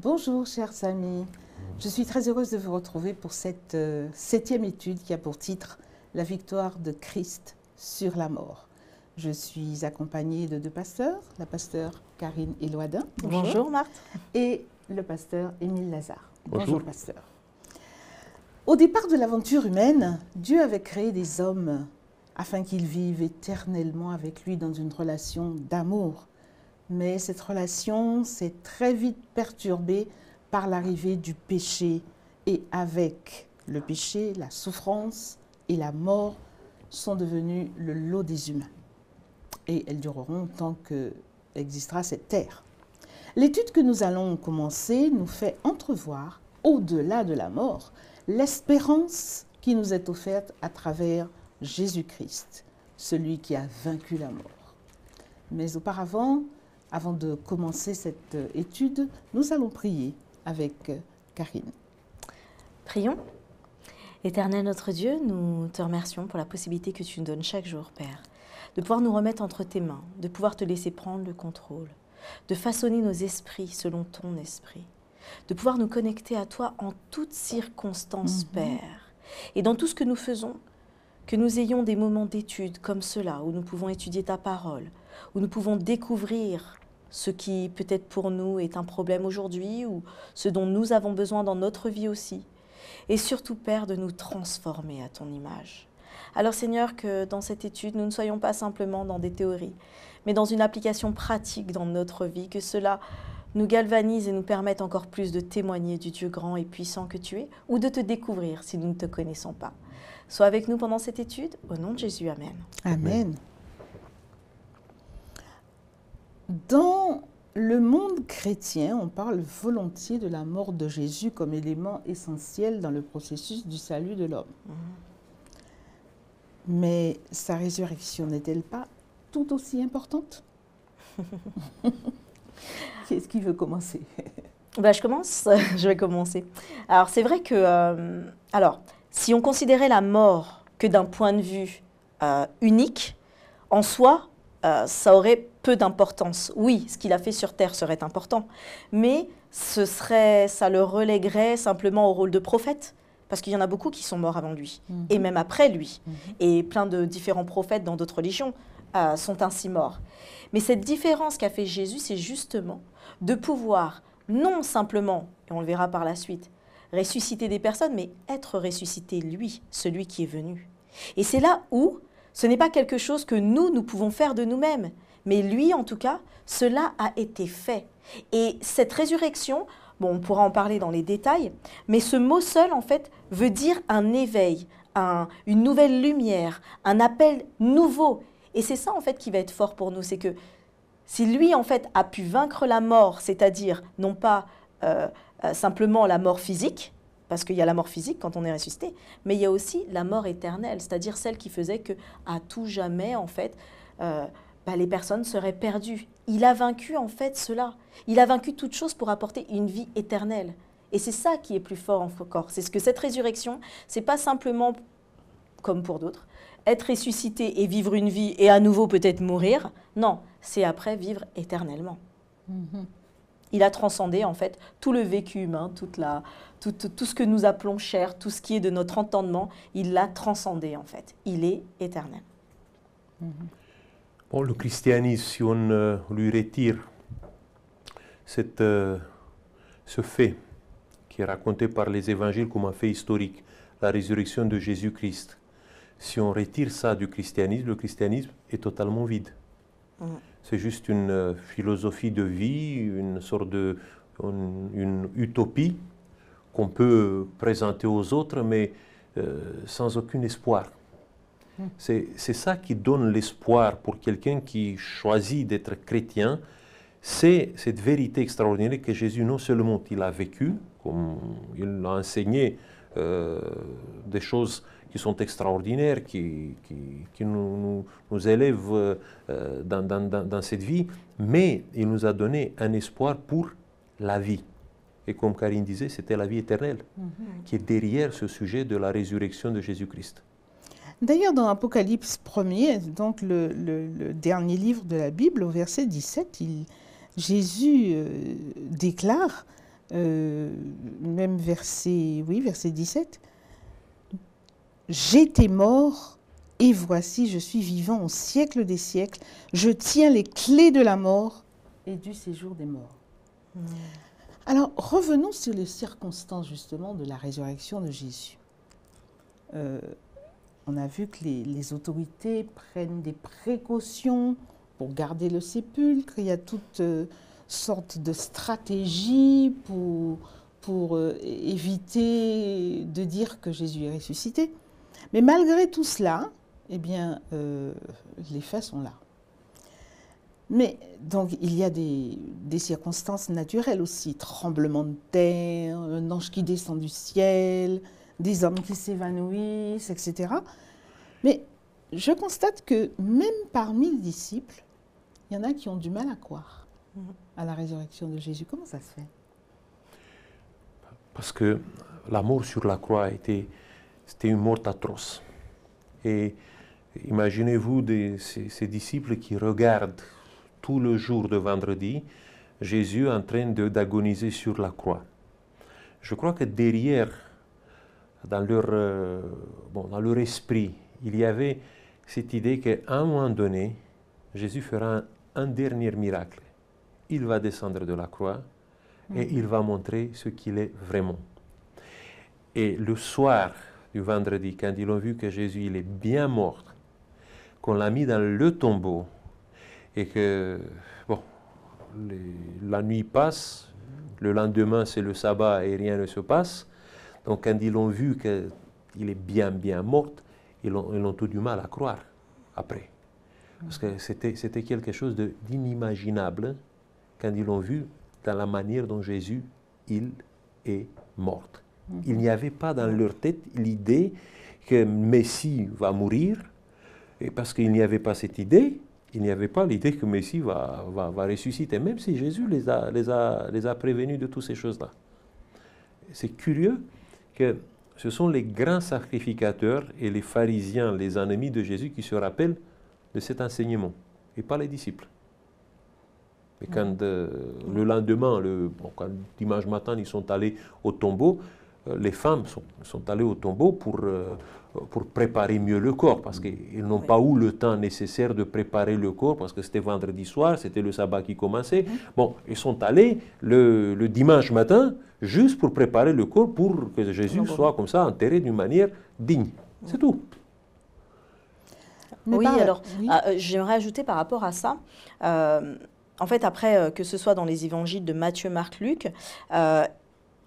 Bonjour chers amis, je suis très heureuse de vous retrouver pour cette 7e étude qui a pour titre « La victoire de Christ sur la mort ». Je suis accompagnée de 2 pasteurs, la pasteur Karine Eloidin. Bonjour Marthe. Et le pasteur Émile Lazare. Bonjour pasteur. Au départ de l'aventure humaine, Dieu avait créé des hommes afin qu'ils vivent éternellement avec lui dans une relation d'amour. Mais cette relation s'est très vite perturbée par l'arrivée du péché et avec le péché, la souffrance et la mort sont devenus le lot des humains. Et elles dureront tant qu'existera cette terre. L'étude que nous allons commencer nous fait entrevoir, au-delà de la mort, l'espérance qui nous est offerte à travers Jésus-Christ, celui qui a vaincu la mort. Mais auparavant, avant de commencer cette étude, nous allons prier avec Karine. Prions. Éternel notre Dieu, nous te remercions pour la possibilité que tu nous donnes chaque jour, Père, de pouvoir nous remettre entre tes mains, de pouvoir te laisser prendre le contrôle, de façonner nos esprits selon ton esprit, de pouvoir nous connecter à toi en toutes circonstances, Père. Et dans tout ce que nous faisons, que nous ayons des moments d'étude comme cela, où nous pouvons étudier ta parole, où nous pouvons découvrir ce qui peut-être pour nous est un problème aujourd'hui ou ce dont nous avons besoin dans notre vie aussi. Et surtout, Père, de nous transformer à ton image. Alors Seigneur, que dans cette étude, nous ne soyons pas simplement dans des théories, mais dans une application pratique dans notre vie, que cela nous galvanise et nous permette encore plus de témoigner du Dieu grand et puissant que tu es, ou de te découvrir si nous ne te connaissons pas. Sois avec nous pendant cette étude, au nom de Jésus, Amen. Amen. Dans le monde chrétien, on parle volontiers de la mort de Jésus comme élément essentiel dans le processus du salut de l'homme. Mais sa résurrection n'est-elle pas tout aussi importante? Qui est-ce qui veut commencer? Je commence, je vais commencer. Alors c'est vrai que, si on considérait la mort que d'un point de vue unique, en soi, ça aurait peu d'importance. Oui, ce qu'il a fait sur Terre serait important, mais ça le relèguerait simplement au rôle de prophète, parce qu'il y en a beaucoup qui sont morts avant lui, et même après lui. Et plein de différents prophètes dans d'autres religions sont ainsi morts. Mais cette différence qu'a fait Jésus, c'est justement de pouvoir, non simplement, et on le verra par la suite, ressusciter des personnes, mais être ressuscité lui, celui qui est venu. Et c'est là où ce n'est pas quelque chose que nous pouvons faire de nous-mêmes, mais lui, en tout cas, cela a été fait. Et cette résurrection, on pourra en parler dans les détails, mais ce mot seul, en fait, veut dire un éveil, une nouvelle lumière, un appel nouveau. Et c'est ça, en fait, qui va être fort pour nous, c'est que si lui, en fait, a pu vaincre la mort, c'est-à-dire non pas simplement la mort physique, parce qu'il y a la mort physique quand on est ressuscité, mais il y a aussi la mort éternelle, c'est-à-dire celle qui faisait qu'à tout jamais, en fait, les personnes seraient perdues. Il a vaincu, en fait, cela. Il a vaincu toute chose pour apporter une vie éternelle. Et c'est ça qui est plus fort encore. C'est ce que cette résurrection, c'est pas simplement, comme pour d'autres, être ressuscité et vivre une vie et à nouveau peut-être mourir. Non, c'est après vivre éternellement. Il a transcendé, en fait, tout le vécu humain, tout ce que nous appelons chair, tout ce qui est de notre entendement, il l'a transcendé, en fait. Il est éternel. Bon, le christianisme, si on lui retire ce fait qui est raconté par les évangiles comme un fait historique, la résurrection de Jésus-Christ, si on retire ça du christianisme, le christianisme est totalement vide. C'est juste une philosophie de vie, une sorte une utopie qu'on peut présenter aux autres, mais sans aucun espoir. C'est ça qui donne l'espoir pour quelqu'un qui choisit d'être chrétien, c'est cette vérité extraordinaire que Jésus, non seulement il a vécu, comme il a enseigné des choses qui sont extraordinaires, qui nous élèvent dans cette vie, mais il nous a donné un espoir pour la vie. Et comme Karine disait, c'était la vie éternelle qui est derrière ce sujet de la résurrection de Jésus-Christ. D'ailleurs, dans Apocalypse 1er, donc le dernier livre de la Bible, au verset 17, Jésus déclare même verset 17. J'étais mort et voici je suis vivant au siècle des siècles. Je tiens les clés de la mort et du séjour des morts. Alors revenons sur les circonstances justement de la résurrection de Jésus. On a vu que les autorités prennent des précautions pour garder le sépulcre. Il y a toutes sortes de stratégies pour éviter de dire que Jésus est ressuscité. Mais malgré tout cela, eh bien, les faits sont là. Mais donc, il y a des circonstances naturelles aussi. Tremblement de terre, un ange qui descend du ciel, des hommes qui s'évanouissent, etc. Mais je constate que même parmi les disciples, il y en a qui ont du mal à croire à la résurrection de Jésus. Comment ça se fait? Parce que la mort sur la croix c'était une mort atroce. Et imaginez-vous ces disciples qui regardent tout le jour de vendredi Jésus en train d'agoniser sur la croix. Je crois que derrière, dans leur esprit, il y avait cette idée qu'à un moment donné, Jésus fera un dernier miracle. Il va descendre de la croix et il va montrer ce qu'il est vraiment. Et le soir du vendredi, quand ils ont vu que Jésus il est bien mort, qu'on l'a mis dans le tombeau et que la nuit passe, le lendemain c'est le sabbat et rien ne se passe, donc quand ils ont vu qu'il est bien mort, ils ont tout du mal à croire après. Parce que c'était quelque chose d'inimaginable quand ils l'ont vu dans la manière dont Jésus il est mort. Il n'y avait pas dans leur tête l'idée que Messie va mourir, et parce qu'il n'y avait pas cette idée, il n'y avait pas l'idée que Messie va ressusciter, même si Jésus les a prévenus de toutes ces choses-là. C'est curieux que ce sont les grands sacrificateurs et les pharisiens, les ennemis de Jésus, qui se rappellent de cet enseignement, et pas les disciples. Et quand le lendemain, quand dimanche matin, ils sont allés au tombeau, les femmes sont allées au tombeau pour préparer mieux le corps, parce qu'ils n'ont pas eu le temps nécessaire de préparer le corps, parce que c'était vendredi soir, c'était le sabbat qui commençait. Bon, ils sont allés le dimanche matin, juste pour préparer le corps, pour que Jésus soit comme ça, enterré d'une manière digne. C'est tout. Oui, alors, j'aimerais ajouter par rapport à ça, en fait, après, que ce soit dans les évangiles de Matthieu, Marc, Luc,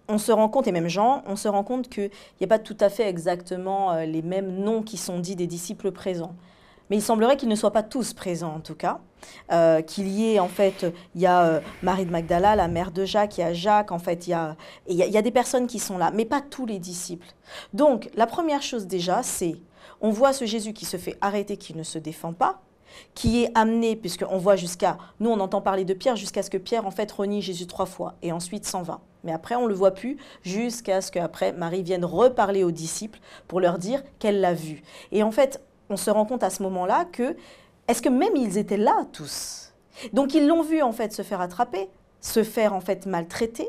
on se rend compte, et même Jean, on se rend compte qu'il n'y a pas tout à fait exactement les mêmes noms qui sont dits des disciples présents. Mais il semblerait qu'ils ne soient pas tous présents, en tout cas. Qu'il y ait, en fait, il y a Marie de Magdala, la mère de Jacques, il y a Jacques, en fait, il y a des personnes qui sont là, mais pas tous les disciples. Donc, la première chose déjà, c'est, on voit ce Jésus qui se fait arrêter, qui ne se défend pas, qui est amené, puisqu'on voit nous on entend parler de Pierre, jusqu'à ce que Pierre en fait renie Jésus 3 fois, et ensuite s'en va. Mais après on ne le voit plus, jusqu'à ce qu'après Marie vienne reparler aux disciples pour leur dire qu'elle l'a vu. Et en fait, on se rend compte à ce moment-là que, est-ce que même ils étaient là tous? Donc ils l'ont vu en fait se faire attraper, se faire en fait maltraiter,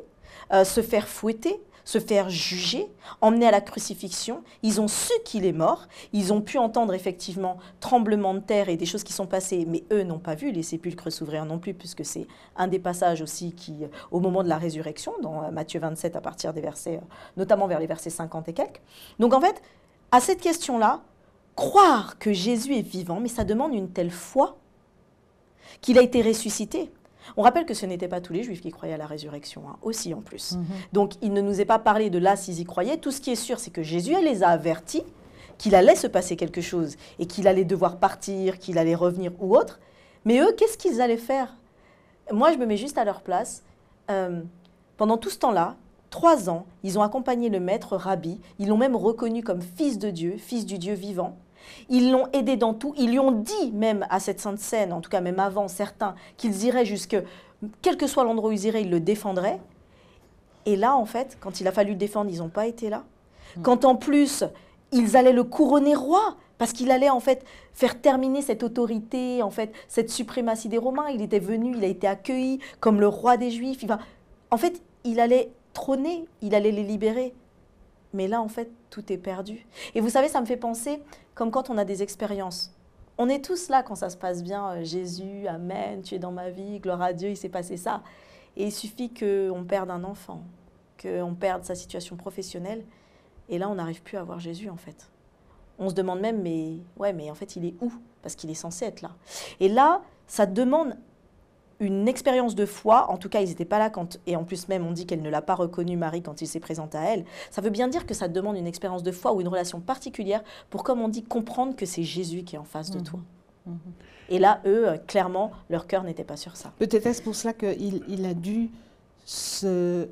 se faire fouetter, se faire juger, emmener à la crucifixion. Ils ont su qu'il est mort. Ils ont pu entendre effectivement tremblement de terre et des choses qui sont passées, mais eux n'ont pas vu les sépulcres s'ouvrir non plus, puisque c'est un des passages aussi qui, au moment de la résurrection, dans Matthieu 27, à partir des versets, notamment vers les versets 50 et quelques. Donc en fait, à cette question-là, croire que Jésus est vivant, mais ça demande une telle foi qu'il a été ressuscité. On rappelle que ce n'étaient pas tous les Juifs qui croyaient à la résurrection, aussi en plus. Donc, il ne nous est pas parlé de là s'ils y croyaient. Tout ce qui est sûr, c'est que Jésus les a avertis qu'il allait se passer quelque chose et qu'il allait devoir partir, qu'il allait revenir ou autre. Mais eux, qu'est-ce qu'ils allaient faire? Moi, je me mets juste à leur place. Pendant tout ce temps-là, 3 ans, ils ont accompagné le maître Rabbi. Ils l'ont même reconnu comme fils de Dieu, fils du Dieu vivant. Ils l'ont aidé dans tout. Ils lui ont dit même à cette sainte scène, en tout cas même avant certains, qu'ils iraient jusque, quel que soit l'endroit où ils iraient, ils le défendraient. Et là, en fait, quand il a fallu le défendre, ils n'ont pas été là. Quand en plus, ils allaient le couronner roi, parce qu'il allait en fait faire terminer cette autorité, en fait, cette suprématie des Romains. Il était venu, il a été accueilli comme le roi des Juifs. En fait, il allait prôné, il allait les libérer. Mais là, en fait, tout est perdu. Et vous savez, ça me fait penser comme quand on a des expériences. On est tous là quand ça se passe bien. Jésus, Amen, tu es dans ma vie, gloire à Dieu, il s'est passé ça. Et il suffit qu'on perde un enfant, qu'on perde sa situation professionnelle. Et là, on n'arrive plus à voir Jésus, en fait. On se demande même, mais en fait, il est où? Parce qu'il est censé être là. Et là, ça demande une expérience de foi. En tout cas, ils n'étaient pas là quand... Et en plus, même, on dit qu'elle ne l'a pas reconnu, Marie, quand il s'est présenté à elle. Ça veut bien dire que ça demande une expérience de foi ou une relation particulière pour, comme on dit, comprendre que c'est Jésus qui est en face de toi. Et là, eux, clairement, leur cœur n'était pas sur ça. Peut-être est-ce pour cela qu'il a dû se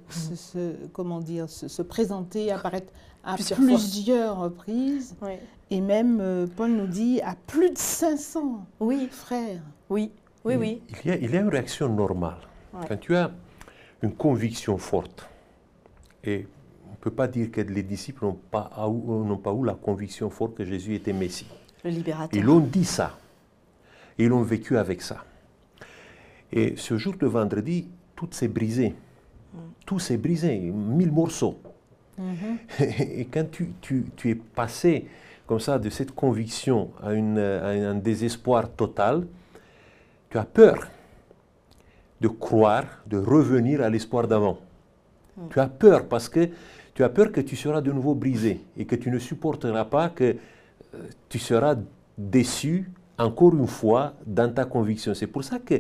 présenter, apparaître à plusieurs reprises. Oui. Et même, Paul nous dit, à plus de 500 frères. Oui. Il y a une réaction normale. Ouais. Quand tu as une conviction forte, et on ne peut pas dire que les disciples n'ont pas eu la conviction forte que Jésus était Messie. Le libérateur. Ils ont dit ça. Ils ont vécu avec ça. Et ce jour de vendredi, tout s'est brisé. Tout s'est brisé, 1000 morceaux. Et quand tu es passé comme ça de cette conviction à un désespoir total, tu as peur de croire, de revenir à l'espoir d'avant. Tu as peur parce que tu as peur que tu seras de nouveau brisé et que tu ne supporteras pas que tu seras déçu encore une fois dans ta conviction. C'est pour ça que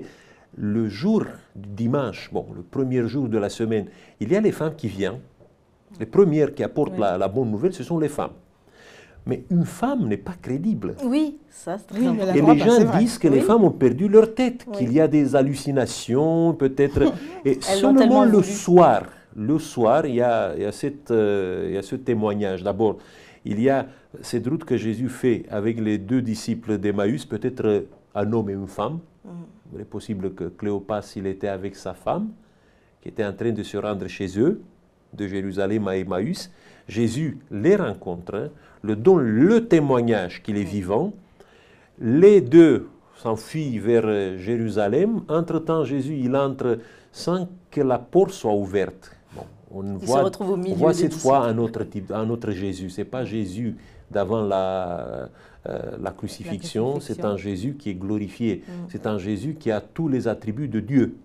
le jour du dimanche, le premier jour de la semaine, il y a les femmes qui viennent. Les premières qui apportent la bonne nouvelle, ce sont les femmes. Mais une femme n'est pas crédible. Oui, ça c'est très important. Et les gens disent que les femmes ont perdu leur tête, qu'il y a des hallucinations, peut-être. Et seulement le soir, il y a ce témoignage. D'abord, il y a cette route que Jésus fait avec les 2 disciples d'Emmaüs, peut-être un homme et une femme. Il est possible que Cléopas, il était avec sa femme, qui était en train de se rendre chez eux, de Jérusalem à Emmaüs. Jésus les rencontre, leur donne le témoignage qu'il est vivant. Les 2 s'enfuient vers Jérusalem. Entre-temps, Jésus, il entre sans que la porte soit ouverte. On voit cette fois un autre Jésus. Ce n'est pas Jésus d'avant la crucifixion, c'est un Jésus qui est glorifié. C'est un Jésus qui a tous les attributs de Dieu.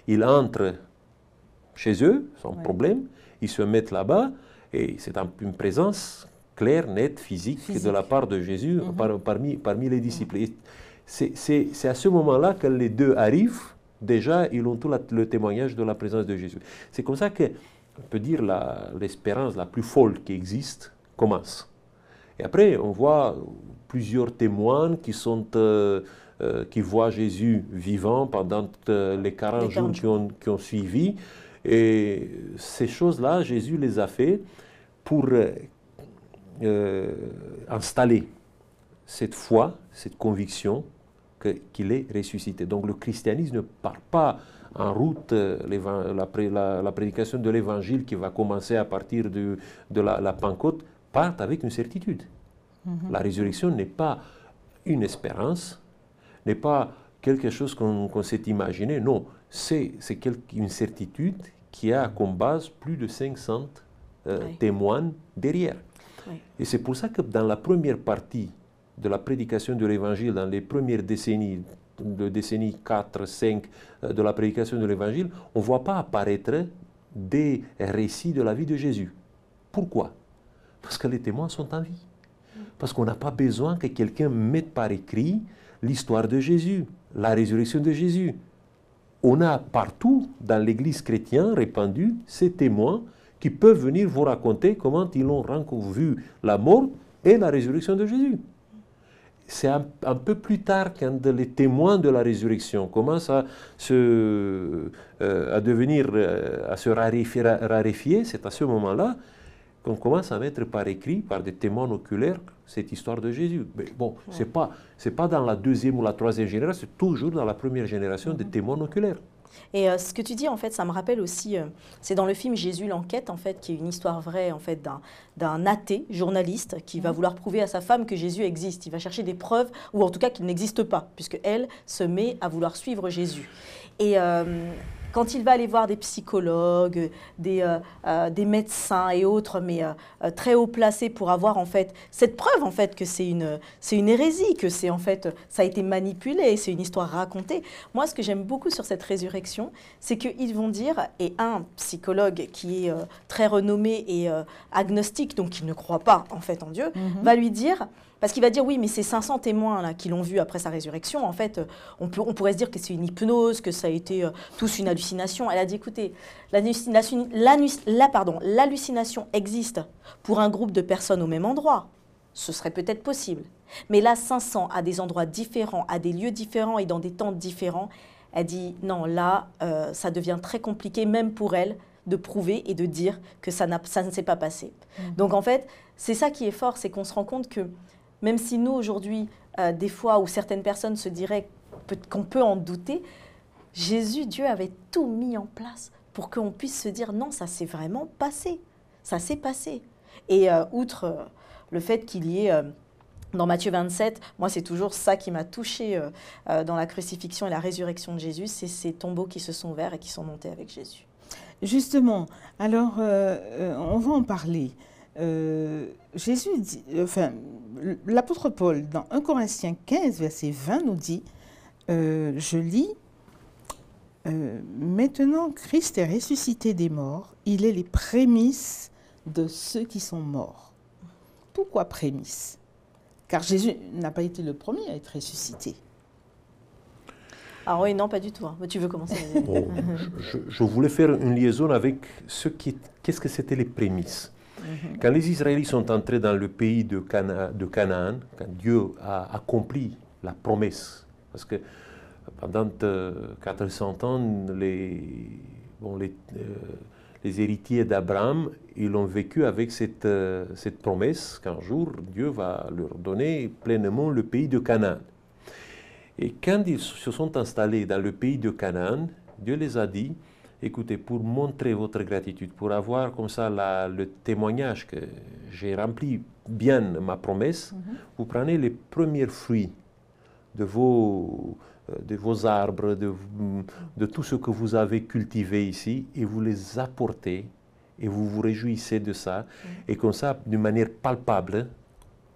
Il entre chez eux, sans problème, ils se mettent là-bas, et c'est une présence claire, nette, physique de la part de Jésus parmi les disciples. C'est à ce moment-là que les 2 arrivent, déjà ils ont tout le témoignage de la présence de Jésus. C'est comme ça que on peut dire l'espérance la plus folle qui existe commence. Et après, on voit plusieurs témoins qui voient Jésus vivant pendant les 40 jours qui ont suivi. Et ces choses-là, Jésus les a fait pour installer cette foi, cette conviction qu'il est ressuscité. Donc le christianisme ne part pas en route la prédication de l'évangile qui va commencer à partir de la Pentecôte, part avec une certitude. La résurrection n'est pas une espérance, n'est pas quelque chose qu'on s'est imaginé, non, c'est une certitude qui a comme base plus de 500 témoins derrière. Et c'est pour ça que dans la première partie de la prédication de l'évangile, dans les premières décennies, de décennies 4, 5 de la prédication de l'évangile, on ne voit pas apparaître des récits de la vie de Jésus. Pourquoi? Parce que les témoins sont en vie. Parce qu'on n'a pas besoin que quelqu'un mette par écrit l'histoire de Jésus, la résurrection de Jésus. On a partout dans l'église chrétienne répandue ces témoins qui peuvent venir vous raconter comment ils ont vu la mort et la résurrection de Jésus. C'est un peu plus tard, quand les témoins de la résurrection commencent à se raréfier, c'est à ce moment-là qu'on commence à mettre par écrit, par des témoins oculaires, cette histoire de Jésus. Mais bon, c'est pas dans la 2e ou la 3e génération, c'est toujours dans la première génération des témoins oculaires. Et ce que tu dis, en fait, ça me rappelle aussi, c'est dans le film Jésus l'enquête, en fait, qui est une histoire vraie, en fait, d'un athée journaliste qui va vouloir prouver à sa femme que Jésus existe. Il va chercher des preuves, ou en tout cas qu'il n'existe pas, puisque elle se met à vouloir suivre Jésus. Et quand il va aller voir des psychologues, des médecins et autres, mais très haut placés pour avoir en fait cette preuve en fait que c'est une hérésie, que c'est en fait ça a été manipulé, c'est une histoire racontée. Moi, ce que j'aime beaucoup sur cette résurrection, c'est qu'ils vont dire, et un psychologue qui est très renommé et agnostique, donc qui ne croit pas en fait en Dieu, va lui dire. Parce qu'il va dire, oui, mais ces 500 témoins là, qui l'ont vu après sa résurrection, en fait, on pourrait se dire que c'est une hypnose, que ça a été tous une hallucination. Elle a dit, écoutez, l'hallucination existe pour un groupe de personnes au même endroit. Ce serait peut-être possible. Mais là, 500 à des endroits différents, à des lieux différents et dans des temps différents, elle dit, non, là, ça devient très compliqué, même pour elle, de prouver et de dire que ça ne s'est pas passé. Donc, en fait, c'est ça qui est fort, c'est qu'on se rend compte que même si nous, aujourd'hui, des fois où certaines personnes se diraient qu'on peut en douter, Jésus, Dieu avait tout mis en place pour qu'on puisse se dire non, ça s'est vraiment passé. Ça s'est passé. Et outre le fait qu'il y ait, dans Matthieu 27, moi c'est toujours ça qui m'a touchée dans la crucifixion et la résurrection de Jésus, c'est ces tombeaux qui se sont ouverts et qui sont montés avec Jésus. Justement, alors on va en parler. Jésus dit, l'apôtre Paul, dans 1 Corinthiens 15, verset 20, nous dit, je lis, maintenant Christ est ressuscité des morts, il est les prémices de ceux qui sont morts. Pourquoi prémices? Car Jésus n'a pas été le premier à être ressuscité. Ah oui, non, pas du tout. Hein. Tu veux commencer? Bon, je voulais faire une liaison avec qu'est-ce que c'était les prémices. Quand les Israélites sont entrés dans le pays de Canaan, quand Dieu a accompli la promesse, parce que pendant 400 ans, les héritiers d'Abraham, ils ont vécu avec cette promesse qu'un jour, Dieu va leur donner pleinement le pays de Canaan. Et quand ils se sont installés dans le pays de Canaan, Dieu les a dit, écoutez, pour montrer votre gratitude, pour avoir comme ça le témoignage que j'ai rempli bien ma promesse, vous prenez les premiers fruits de vos arbres, de tout ce que vous avez cultivé ici, et vous les apportez, et vous vous réjouissez de ça, et comme ça, d'une manière palpable,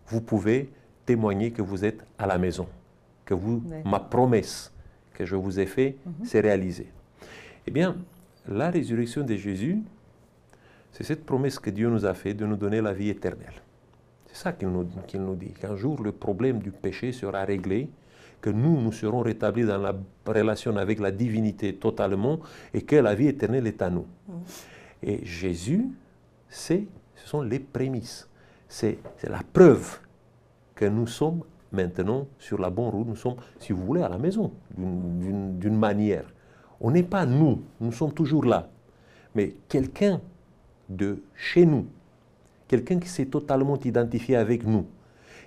vous pouvez témoigner que vous êtes à la maison, que ma promesse que je vous ai faite s'est réalisée. Eh bien, la résurrection de Jésus, c'est cette promesse que Dieu nous a faite de nous donner la vie éternelle. C'est ça qu'il nous dit, qu'un jour le problème du péché sera réglé, que nous serons rétablis dans la relation avec la divinité totalement et que la vie éternelle est à nous. Et Jésus, ce sont les prémices. C'est la preuve que nous sommes maintenant sur la bonne route, nous sommes, si vous voulez, à la maison, d'une manière. On n'est pas nous sommes toujours là. Mais quelqu'un de chez nous, quelqu'un qui s'est totalement identifié avec nous,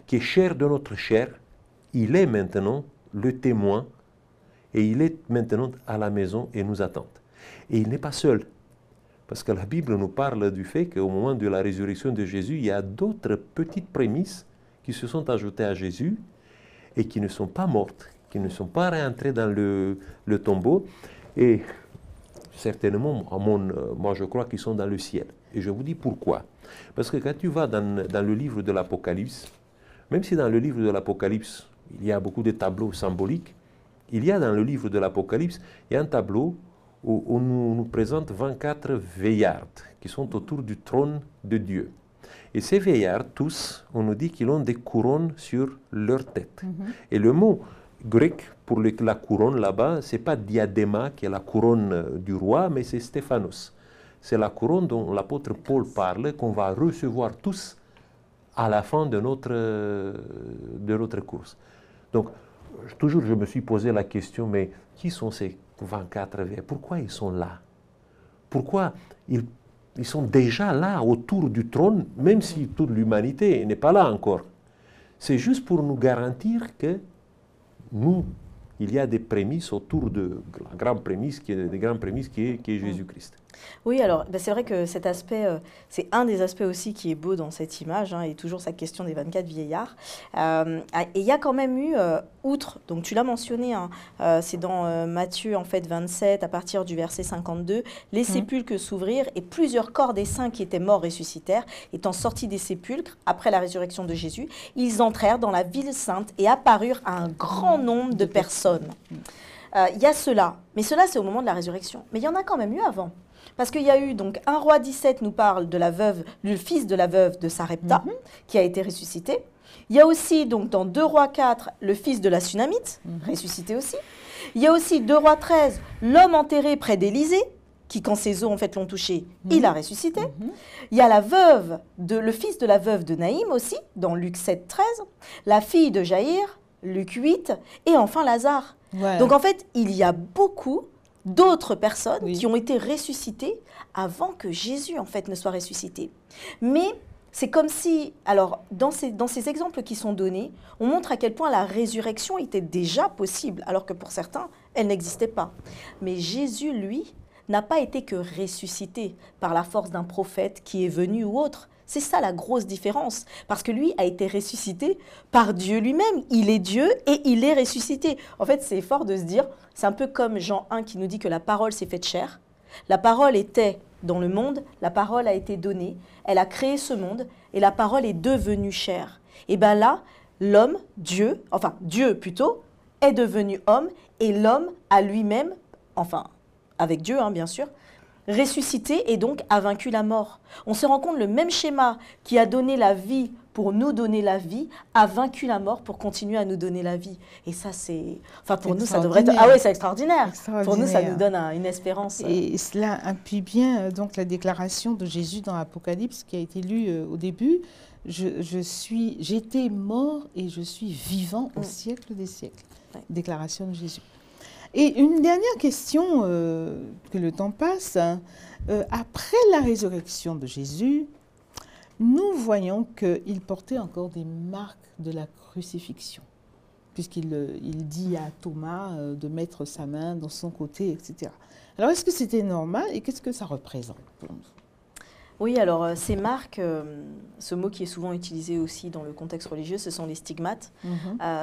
qui est chair de notre chair, il est maintenant le témoin et il est maintenant à la maison et nous attend. Et il n'est pas seul. Parce que la Bible nous parle du fait qu'au moment de la résurrection de Jésus, il y a d'autres petites prémices qui se sont ajoutées à Jésus et qui ne sont pas mortes, qui ne sont pas rentrées dans le tombeau. Et certainement, moi je crois qu'ils sont dans le ciel. Et je vous dis pourquoi. Parce que quand tu vas dans le livre de l'Apocalypse, même si dans le livre de l'Apocalypse, il y a beaucoup de tableaux symboliques, il y a dans le livre de l'Apocalypse, il y a un tableau où on nous présente 24 vieillards qui sont autour du trône de Dieu. Et ces vieillards, tous, on nous dit qu'ils ont des couronnes sur leur tête. Et le mot grec pour la couronne là-bas, ce n'est pas diadéma qui est la couronne du roi, mais c'est Stéphanos. C'est la couronne dont l'apôtre Paul parle, qu'on va recevoir tous à la fin de notre course. Donc, toujours je me suis posé la question, mais qui sont ces 24 vieillards? Pourquoi ils sont là? Pourquoi ils sont déjà là autour du trône, même si toute l'humanité n'est pas là encore? C'est juste pour nous garantir que nous il y a des prémices autour de la grande prémisse des grandes prémices qui est Jésus-Christ. Oui, alors c'est vrai que cet aspect, c'est un des aspects aussi qui est beau dans cette image, et toujours sa question des 24 vieillards. Et il y a quand même eu, outre, donc tu l'as mentionné, c'est dans Matthieu en fait 27, à partir du verset 52, les sépulcres s'ouvrirent et plusieurs corps des saints qui étaient morts ressuscitèrent, étant sortis des sépulcres après la résurrection de Jésus, ils entrèrent dans la ville sainte et apparurent à un grand nombre de personnes. Il y a cela, mais cela c'est au moment de la résurrection, mais il y en a quand même eu avant. Parce qu'il y a eu, donc, 1 Roi 17 nous parle de la veuve, du fils de la veuve de Sarepta, qui a été ressuscité. Il y a aussi, donc, dans 2 Rois 4, le fils de la Sunamite, ressuscité aussi. Il y a aussi 2 Rois 13, l'homme enterré près d'Élysée, qui, quand ses os, en fait, l'ont touché, il a ressuscité. Il y a le fils de la veuve de Naïm aussi, dans Luc 7, 13. La fille de Jaïr, Luc 8. Et enfin, Lazare. Ouais. Donc, en fait, il y a beaucoup d'autres personnes qui ont été ressuscitées avant que Jésus, en fait, ne soit ressuscité. Mais c'est comme si, alors, dans ces exemples qui sont donnés, on montre à quel point la résurrection était déjà possible, alors que pour certains, elle n'existait pas. Mais Jésus, lui, n'a pas été que ressuscité par la force d'un prophète qui est venu ou autre. C'est ça la grosse différence, parce que lui a été ressuscité par Dieu lui-même. Il est Dieu et il est ressuscité. En fait, c'est fort de se dire, c'est un peu comme Jean 1 qui nous dit que la parole s'est faite chair. La parole était dans le monde, la parole a été donnée, elle a créé ce monde et la parole est devenue chair. Et bien là, l'homme, Dieu, enfin Dieu plutôt, est devenu homme et l'homme a lui-même, enfin avec Dieu bien sûr, ressuscité et donc a vaincu la mort. On se rend compte le même schéma qui a donné la vie pour nous donner la vie a vaincu la mort pour continuer à nous donner la vie. Et ça c'est, enfin pour nous ça devrait être, ah oui c'est extraordinaire. Pour nous ça nous donne une espérance. Et cela appuie bien donc la déclaration de Jésus dans l'Apocalypse qui a été lue au début. J'étais mort et je suis vivant au siècle des siècles. Ouais. Déclaration de Jésus. Et une dernière question, que le temps passe. Après la résurrection de Jésus, nous voyons qu'il portait encore des marques de la crucifixion, puisqu'il dit à Thomas de mettre sa main dans son côté, etc. Alors, est-ce que c'était normal et qu'est-ce que ça représente pour nous ? Oui, alors ces marques, ce mot qui est souvent utilisé aussi dans le contexte religieux, ce sont les stigmates.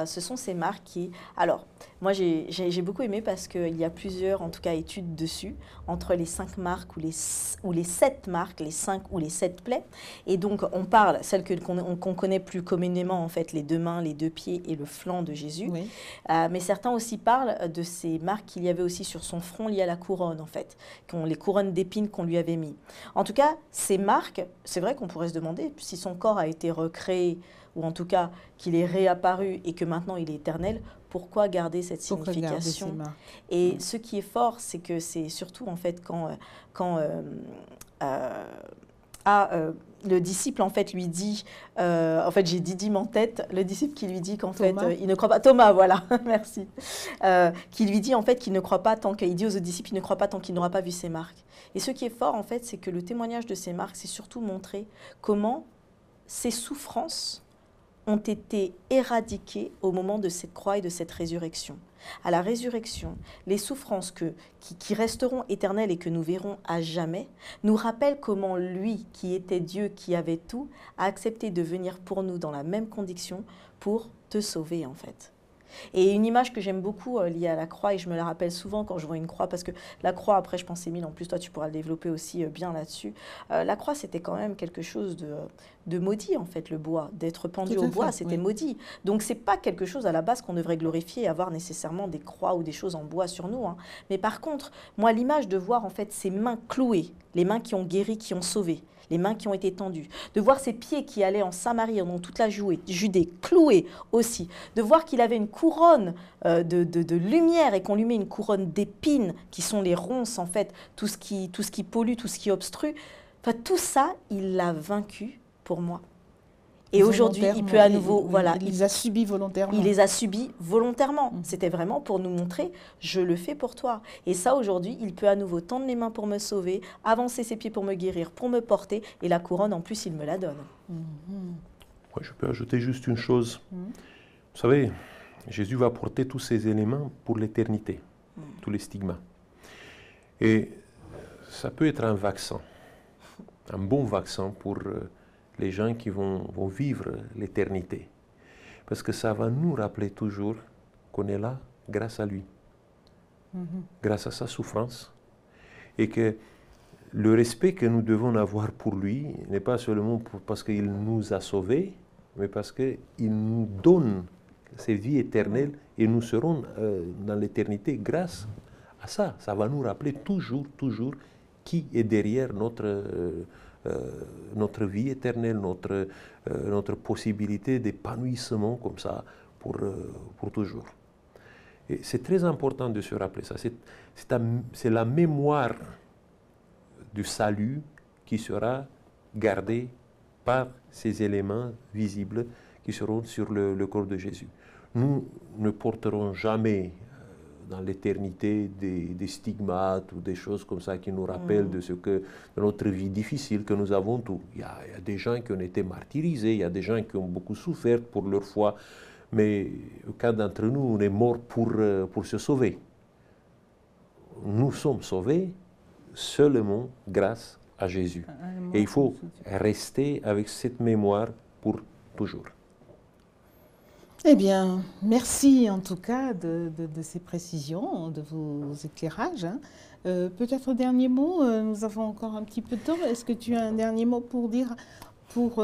Ce sont ces marques qui... Alors, moi j'ai beaucoup aimé parce qu'il y a plusieurs, en tout cas, études dessus, entre les 5 marques ou les 7 marques, les 5 ou les 7 plaies. Et donc, on parle, celles qu'on connaît plus communément, en fait, les 2 mains, les 2 pieds et le flanc de Jésus. Oui. Mais certains aussi parlent de ces marques qu'il y avait aussi sur son front liées à la couronne, en fait, les couronnes d'épines qu'on lui avait mis. En tout cas, ces marques, c'est vrai qu'on pourrait se demander si son corps a été recréé, ou en tout cas qu'il est réapparu et que maintenant il est éternel, pourquoi garder cette signification ? Et ce qui est fort, c'est que c'est surtout en fait quand le disciple en fait lui dit, en fait j'ai Didyme en tête, le disciple qui lui dit qu'en fait il ne croit pas, Thomas voilà, merci, qui lui dit en fait qu'il ne croit pas tant qu'il dit aux autres disciples il ne croit pas tant qu'il n'aura pas vu ces marques. Et ce qui est fort en fait, c'est que le témoignage de ces marques, c'est surtout montrer comment ces souffrances ont été éradiquées au moment de cette croix et de cette résurrection. À la résurrection, les souffrances qui resteront éternelles et que nous verrons à jamais, nous rappellent comment lui, qui était Dieu, qui avait tout, a accepté de venir pour nous dans la même condition pour te sauver en fait. Et une image que j'aime beaucoup liée à la croix, et je me la rappelle souvent quand je vois une croix, parce que la croix, après je pense Émile, en plus toi tu pourras le développer aussi bien là-dessus, la croix c'était quand même quelque chose de maudit en fait, le bois, d'être pendu au bois c'était maudit. Donc c'est pas quelque chose à la base qu'on devrait glorifier et avoir nécessairement des croix ou des choses en bois sur nous. Mais par contre, moi l'image de voir en fait ces mains clouées, les mains qui ont guéri, qui ont sauvé, les mains qui ont été tendues, de voir ses pieds qui allaient en Samarie, dans toute la Judée, cloués aussi, de voir qu'il avait une couronne de lumière et qu'on lui met une couronne d'épines, qui sont les ronces en fait, tout ce qui pollue, tout ce qui obstrue, enfin, tout ça, il l'a vaincu pour moi. Et aujourd'hui, il peut à nouveau... Il les a subis volontairement. Il les a subis volontairement. C'était vraiment pour nous montrer, je le fais pour toi. Et ça, aujourd'hui, il peut à nouveau tendre les mains pour me sauver, avancer ses pieds pour me guérir, pour me porter. Et la couronne, en plus, il me la donne. Ouais, je peux ajouter juste une chose. Vous savez, Jésus va porter tous ces éléments pour l'éternité, tous les stigmas. Et ça peut être un vaccin, un bon vaccin pour les gens qui vont vivre l'éternité. Parce que ça va nous rappeler toujours qu'on est là grâce à lui, grâce à sa souffrance. Et que le respect que nous devons avoir pour lui n'est pas seulement parce qu'il nous a sauvés, mais parce qu'il nous donne cette vie éternelle et nous serons dans l'éternité grâce à ça. Ça va nous rappeler toujours qui est derrière notre vie éternelle, notre possibilité d'épanouissement comme ça pour toujours. Et c'est très important de se rappeler ça. C'est la mémoire du salut qui sera gardée par ces éléments visibles qui seront sur le corps de Jésus. Nous ne porterons jamais dans l'éternité des stigmates ou des choses comme ça qui nous rappellent de notre vie difficile que nous avons tous. Il y a des gens qui ont été martyrisés, il y a des gens qui ont beaucoup souffert pour leur foi, mais aucun d'entre nous n'est mort pour se sauver. Nous sommes sauvés seulement grâce à Jésus. Et il faut rester avec cette mémoire pour toujours. Eh bien, merci en tout cas de ces précisions, de vos éclairages. Peut-être un dernier mot, nous avons encore un petit peu de temps. Est-ce que tu as un dernier mot pour dire, pour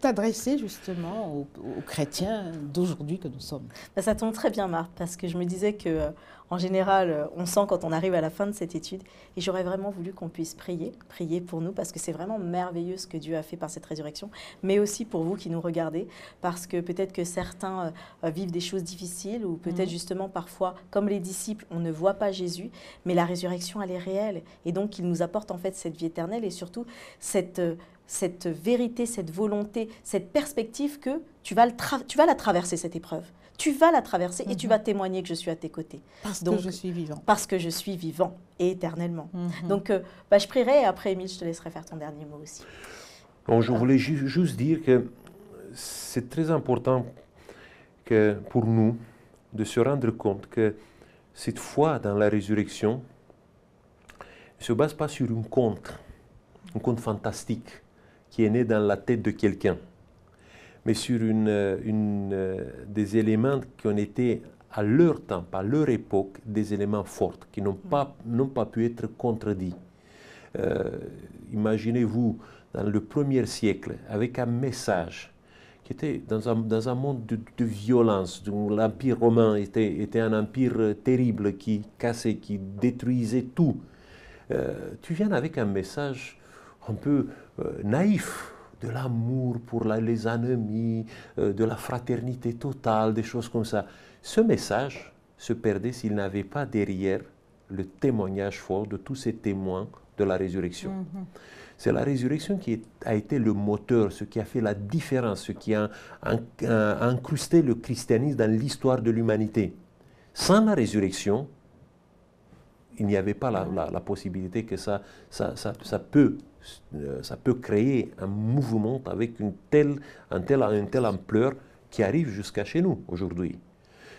t'adresser justement aux chrétiens d'aujourd'hui que nous sommes? Ça tombe très bien, Marthe, parce que je me disais que en général, on sent quand on arrive à la fin de cette étude, et j'aurais vraiment voulu qu'on puisse prier pour nous, parce que c'est vraiment merveilleux ce que Dieu a fait par cette résurrection, mais aussi pour vous qui nous regardez, parce que peut-être que certains vivent des choses difficiles, ou peut-être justement parfois, comme les disciples, on ne voit pas Jésus, mais la résurrection, elle est réelle, et donc il nous apporte en fait cette vie éternelle, et surtout cette vérité, cette volonté, cette perspective que tu vas la traverser, cette épreuve. Tu vas la traverser et tu vas témoigner que je suis à tes côtés. Parce que je suis vivant. Parce que je suis vivant et éternellement. Donc, je prierai et après, Émile, je te laisserai faire ton dernier mot aussi. Bon, je voulais juste dire que c'est très important pour nous de se rendre compte que cette foi dans la résurrection ne se base pas sur un conte fantastique qui est né dans la tête de quelqu'un, mais sur des éléments qui ont été à leur temps, à leur époque, des éléments forts, qui n'ont pas pu être contredits. Imaginez-vous, dans le 1er siècle, avec un message qui était dans un monde de violence, où l'Empire romain était un empire terrible, qui cassait, qui détruisait tout. Tu viens avec un message un peu naïf, de l'amour pour les ennemis, de la fraternité totale, des choses comme ça. Ce message se perdait s'il n'avait pas derrière le témoignage fort de tous ces témoins de la résurrection. C'est la résurrection qui a été le moteur, ce qui a fait la différence, ce qui a incrusté le christianisme dans l'histoire de l'humanité. Sans la résurrection, il n'y avait pas la possibilité que ça peut créer un mouvement avec une telle ampleur qui arrive jusqu'à chez nous aujourd'hui.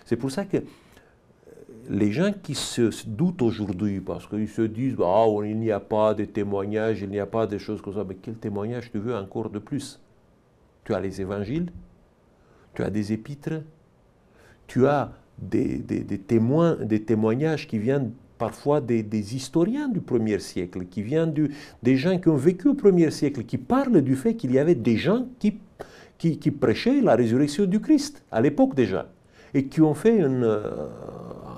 C'est pour ça que les gens qui se doutent aujourd'hui, parce qu'ils se disent il n'y a pas de témoignages, il n'y a pas de choses comme ça, mais quel témoignage tu veux encore de plus? Tu as les évangiles, tu as des épîtres, tu as des témoignages qui viennent parfois des historiens du 1er siècle, qui viennent des gens qui ont vécu au 1er siècle, qui parlent du fait qu'il y avait des gens qui prêchaient la résurrection du Christ, à l'époque déjà, et qui ont fait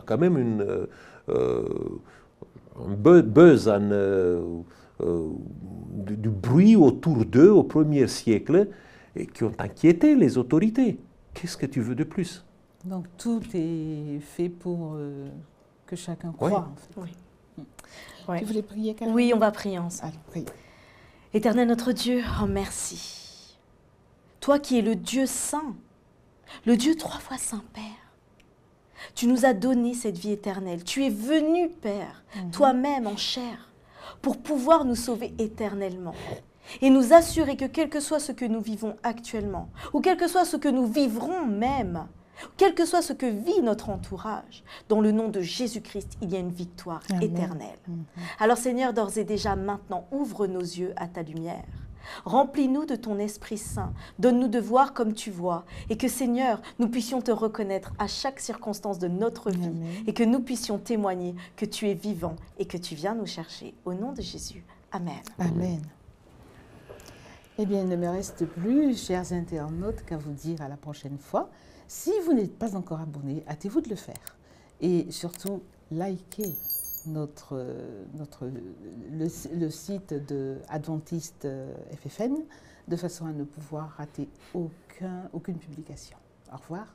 quand même un buzz, du bruit autour d'eux au 1er siècle, et qui ont inquiété les autorités. Qu'est-ce que tu veux de plus? Donc tout est fait pour que chacun croit. En fait. Oui. Tu voulais prier, Caroline? Oui, on va prier ensemble. Allez, priez. Éternel notre Dieu, merci. Toi qui es le Dieu saint, le Dieu 3 fois saint, Père. Tu nous as donné cette vie éternelle. Tu es venu, Père, toi-même en chair, pour pouvoir nous sauver éternellement. Et nous assurer que quel que soit ce que nous vivons actuellement, ou quel que soit ce que nous vivrons même quel que soit ce que vit notre entourage, dans le nom de Jésus-Christ, il y a une victoire Amen. éternelle. Alors Seigneur, d'ores et déjà maintenant, ouvre nos yeux à ta lumière. Remplis-nous de ton Esprit Saint, donne-nous de voir comme tu vois, et que Seigneur, nous puissions te reconnaître à chaque circonstance de notre vie, Amen. et que nous puissions témoigner que tu es vivant et que tu viens nous chercher. Au nom de Jésus, Amen. Amen. Eh bien, il ne me reste plus, chers internautes, qu'à vous dire à la prochaine fois. Si vous n'êtes pas encore abonné, hâtez-vous de le faire. Et surtout, likez le site de Adventiste FFN de façon à ne pouvoir rater aucune publication. Au revoir.